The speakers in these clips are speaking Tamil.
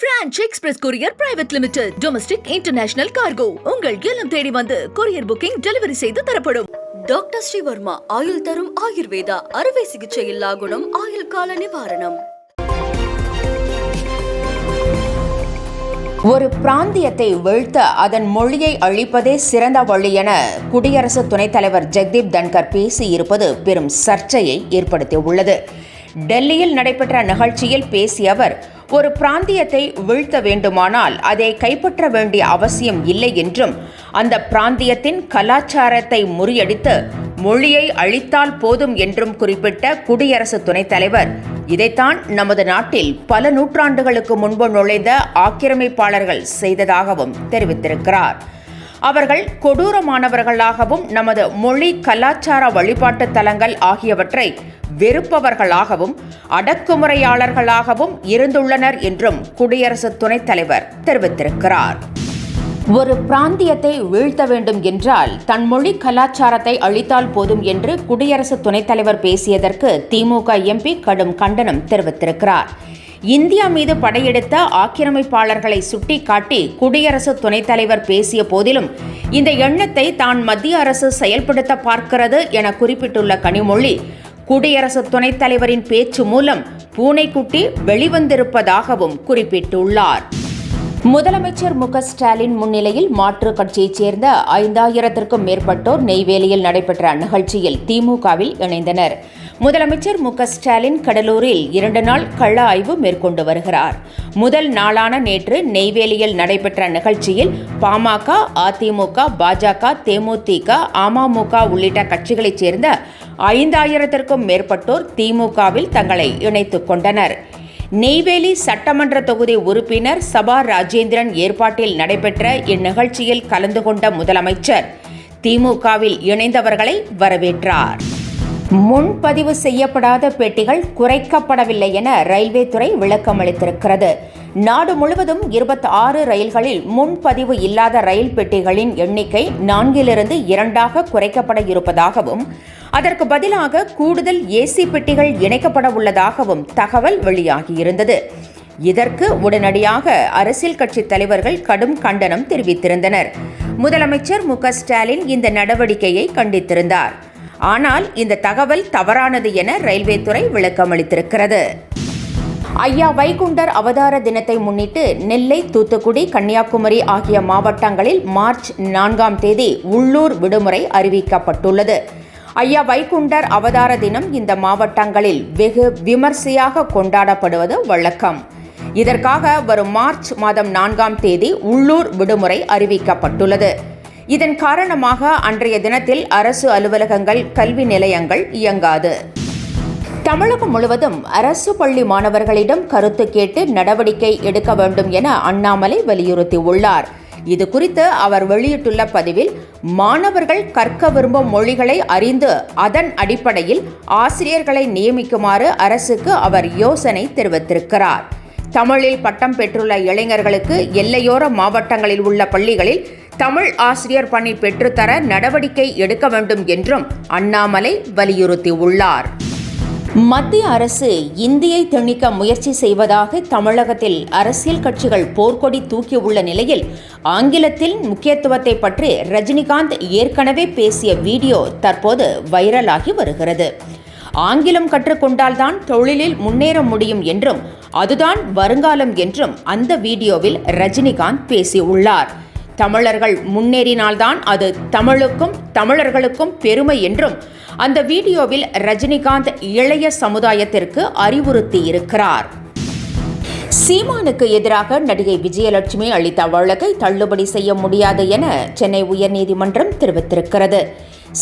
Branch express courier private limited domestic international cargo உங்கள் இல்லம் தேடி வந்து கொரியர் புக்கிங் டெலிவரி செய்து தரப்படும். டாக்டர் ஸ்ரீவர்மா ஆயுள் தரும் ஆயுர்வேதா அறுவை சிகிச்சை இல்லா குணம் ஆயுள் கால நிவாரணம். ஒரு பிராந்தியத்தை வீழ்த்த அதன் மொழியை அழிப்பதே சிறந்த வழி என குடியரசு துணைத் தலைவர் ஜெகதீப் தன்கர் பேசியிருப்பது பெரும் சர்ச்சையை ஏற்படுத்தியுள்ளது. டெல்லியில் நடைபெற்ற நிகழ்ச்சியில் பேசிய அவர், ஒரு பிராந்தியத்தை வீழ்த்த வேண்டுமானால் அதை கைப்பற்ற வேண்டிய அவசியம் இல்லை என்றும், அந்த பிராந்தியத்தின் கலாச்சாரத்தை முறியடித்து மொழியை அழித்தால் போதும் என்றும் குறிப்பிட்ட குடியரசு துணைத் தலைவர், இதைத்தான் நமது நாட்டில் பல நூற்றாண்டுகளுக்கு முன்பு நுழைந்த ஆக்கிரமிப்பாளர்கள் செய்ததாகவும் தெரிவித்திருக்கிறார். அவர்கள் கொடூரமானவர்களாகவும் நமது மொழி, கலாச்சார வழிபாட்டு தலங்கள் ஆகியவற்றை வெறுப்பவர்களாகவும் அடக்குமுறையாளர்களாகவும் இருந்துள்ளனர் என்றும் குடியரசு துணைத் தலைவர் தெரிவித்திருக்கிறார். ஒரு பிராந்தியத்தை வீழ்த்த வேண்டும் என்றால் தன் மொழி கலாச்சாரத்தை அழித்தால் போதும் என்று குடியரசு துணைத் தலைவர் பேசியதற்கு திமுக எம்பி கடும் கண்டனம் தெரிவித்திருக்கிறார். இந்தியா மீது படையெடுத்த ஆக்கிரமிப்பாளர்களை சுட்டிக்காட்டி குடியரசு துணைத் தலைவர் பேசிய போதிலும் இந்த எண்ணத்தை தான் மத்திய அரசு செயல்படுத்த பார்க்கிறது என குறிப்பிட்டுள்ள கனிமொழி, குடியரசு துணைத் தலைவரின் பேச்சு மூலம் பூனைக்குட்டி வெளிவந்திருப்பதாகவும் குறிப்பிட்டுள்ளார். முதலமைச்சர் மு.க.ஸ்டாலின் முன்னிலையில் மாற்றுக் கட்சியைச் சேர்ந்த 5000க்கும் மேற்பட்டோர் நெய்வேலியில் நடைபெற்ற நிகழ்ச்சியில் திமுகவில் இணைந்தனர். முதலமைச்சர் மு.க.ஸ்டாலின் கடலூரில் 2 நாள் கள ஆய்வு மேற்கொண்டு வருகிறார். முதல் நாளான நேற்று நெய்வேலியில் நடைபெற்ற நிகழ்ச்சியில் பாமக, அதிமுக, பாஜக, தேமுதிக, அமமுக உள்ளிட்ட கட்சிகளைச் சேர்ந்த 5000க்கும் மேற்பட்டோர் திமுகவில் தங்களை இணைத்துக் கொண்டனர். நெய்வேலி சட்டமன்ற தொகுதி உறுப்பினர் சபா ராஜேந்திரன் ஏற்பாட்டில் நடைபெற்ற இந்நிகழ்ச்சியில் கலந்து கொண்ட முதலமைச்சர் திமுகவில் இணைந்தவர்களை வரவேற்றார். முன்பதிவு செய்யப்படாத பெட்டிகள் குறைக்கப்படவில்லை என ரயில்வே துறை விளக்கம் அளித்திருக்கிறது. நாடு முழுவதும் 26 ரயில்களில் முன்பதிவு இல்லாத ரயில் பெட்டிகளின் எண்ணிக்கை 4லிருந்து 2ஆக குறைக்கப்பட இருப்பதாகவும், அதற்கு பதிலாக கூடுதல் ஏசி பெட்டிகள் இணைக்கப்பட உள்ளதாகவும் தகவல் வெளியாகியிருந்தது. இதற்கு உடனடியாக அரசியல் கட்சித் தலைவர்கள் கடும் கண்டனம் தெரிவித்திருந்தனர். முதலமைச்சர் மு.க.ஸ்டாலின் இந்த நடவடிக்கையை கண்டித்திருந்தார். ஆனால் இந்த தகவல் தவறானது என ரயில்வே துறை விளக்கம் அளித்திருக்கிறது. ஐயா வைகுண்டர் அவதார தினத்தை முன்னிட்டு நெல்லை, தூத்துக்குடி, கன்னியாகுமரி ஆகிய மாவட்டங்களில் மார்ச் 4ஆம் தேதி உள்ளூர் விடுமுறை அறிவிக்கப்பட்டுள்ளது. ஐயா வைகுண்டர் அவதார தினம் இந்த மாவட்டங்களில் வெகு விமர்சையாக கொண்டாடப்படுவது வழக்கம். இதற்காக வரும் மார்ச் மாதம் 4ஆம் தேதி உள்ளூர் விடுமுறை அறிவிக்கப்பட்டுள்ளது. இதன் காரணமாக அன்றைய தினத்தில் அரசு அலுவலகங்கள், கல்வி நிலையங்கள் இயங்காது. தமிழகம் முழுவதும் அரசு பள்ளி மாணவர்களிடம் கருத்து கேட்டு நடவடிக்கை எடுக்க வேண்டும் என அண்ணாமலை வலியுறுத்தியுள்ளார். இது குறித்து அவர் வெளியிட்டுள்ள பதிவில், மாணவர்கள் கற்க விரும்பும் மொழிகளை அறிந்து அதன் அடிப்படையில் ஆசிரியர்களை நியமிக்குமாறு அரசுக்கு அவர் யோசனை தெரிவித்திருக்கிறார். தமிழில் பட்டம் பெற்றுள்ள இளைஞர்களுக்கு எல்லையோர மாவட்டங்களில் உள்ள பள்ளிகளில் தமிழ் ஆசிரியர் பணி பெற்றுத்தர நடவடிக்கை எடுக்க வேண்டும் என்றும் அண்ணாமலை வலியுறுத்தியுள்ளார். மத்திய அரசு இந்தியை திணிக்க முயற்சி செய்வதாக தமிழகத்தில் அரசியல் கட்சிகள் போர்க்கொடி தூக்கியுள்ள நிலையில் ஆங்கிலத்தின் முக்கியத்துவத்தை பற்றி ரஜினிகாந்த் ஏற்கனவே பேசிய வீடியோ தற்போது வைரலாகி வருகிறது. ஆங்கிலம் கற்றுக்கொண்டால்தான் தொழிலில் முன்னேற முடியும் என்றும், அதுதான் வருங்காலம் என்றும் அந்த வீடியோவில் ரஜினிகாந்த் பேசியுள்ளார். தமிழர்கள் முன்னேறினால்தான் அது தமிழுக்கும் தமிழர்களுக்கும் பெருமை என்றும் அந்த வீடியோவில் ரஜினிகாந்த் இளைய சமுதாயத்திற்கு அறிவுறுத்தியிருக்கிறார். சீமானுக்கு எதிராக நடிகை விஜயலட்சுமி அளித்த வழக்கை தள்ளுபடி செய்ய முடியாது என சென்னை உயர்நீதிமன்றம் தெரிவித்திருக்கிறது.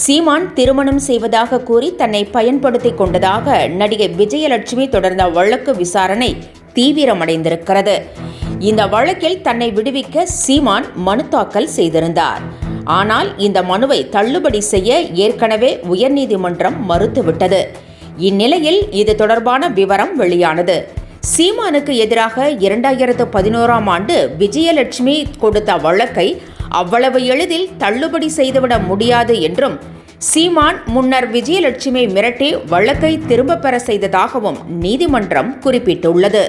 சீமான் திருமணம் செய்வதாக கூறி தன்னை பயன்படுத்திக் கொண்டதாக நடிகை விஜயலட்சுமி தொடர்ந்த வழக்கு விசாரணை தீவிரமடைந்திருக்கிறது. இந்த வழக்கில் தன்னை விடுவிக்க சீமான் மனு தாக்கல் செய்திருந்தார். ஆனால் இந்த மனுவை தள்ளுபடி செய்ய ஏற்கனவே உயர்நீதிமன்றம் மறுத்துவிட்டது. இந்நிலையில் இது தொடர்பான விவரம் வெளியானது. சீமானுக்கு எதிராக 2011ஆம் ஆண்டு விஜயலட்சுமி கொடுத்த வழக்கை அவ்வளவு எளிதில் தள்ளுபடி செய்துவிட முடியாது என்றும், சீமான் முன்னர் விஜயலட்சுமி மிரட்டி வழக்கை திரும்பப் பெற செய்ததாகவும் நீதிமன்றம் குறிப்பிட்டுள்ளது.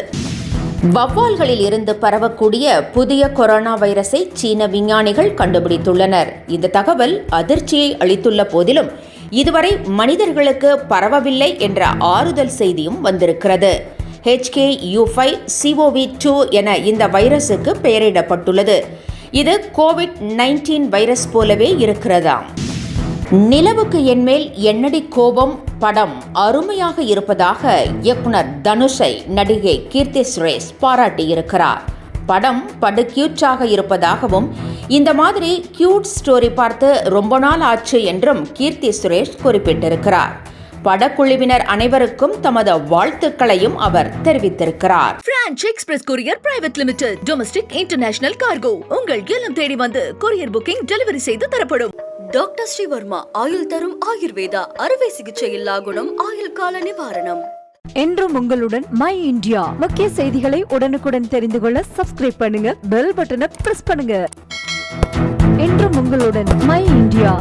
வௌவால்களில் இருந்து பரவக்கூடிய புதிய கொரோனா வைரஸை சீன விஞ்ஞானிகள் கண்டுபிடித்துள்ளனர். இந்த தகவல் அதிர்ச்சியை அளித்துள்ள போதிலும் இதுவரை மனிதர்களுக்கு பரவவில்லை என்ற ஆறுதல் செய்தியும் வந்திருக்கிறது. HKU5CoV2 என இந்த வைரசுக்கு பெயரிடப்பட்டுள்ளது. இது கோவிட்-19 வைரஸ் போலவே இருக்கிறதாம். நிலவுக்கு என்மேல் என்னடி கோபம் படம் அருமையாக இருப்பதாக இயக்குனர் தனுஷை நடிகை கீர்த்தி சுரேஷ் பாராட்டியிருக்கிறார். படம் படு கியூட்டாக இருப்பதாகவும் இந்த மாதிரி கியூட் ஸ்டோரி பார்த்து ரொம்ப நாள் ஆச்சு என்றும் கீர்த்தி சுரேஷ் குறிப்பிட்டிருக்கிறார். படக்குழுவினர் அனைவருக்கும் தமது வாழ்த்துக்களையும் அவர் தெரிவித்திருக்கிறார். Branch express courier private limited domestic international cargo உங்கள் இல்லம் தேடி வந்து கொரியர் புக்கிங் டெலிவரி செய்து தரப்படும். டாக்டர் ஸ்ரீவர்மா ஆயுள் தரும் ஆயுர்வேதா அறுவை சிகிச்சை இல்லா குணம் ஆயுள் கால நிவாரணம். என்றும் உங்களுடன் மை இந்தியா. முக்கிய செய்திகளை உடனுக்குடன் தெரிந்து கொள்ள சப்ஸ்கிரைப் பண்ணுங்க, பெல் பட்டனை பிரஸ் பண்ணுங்க. என்றும் உங்களுடன் மை இந்தியா.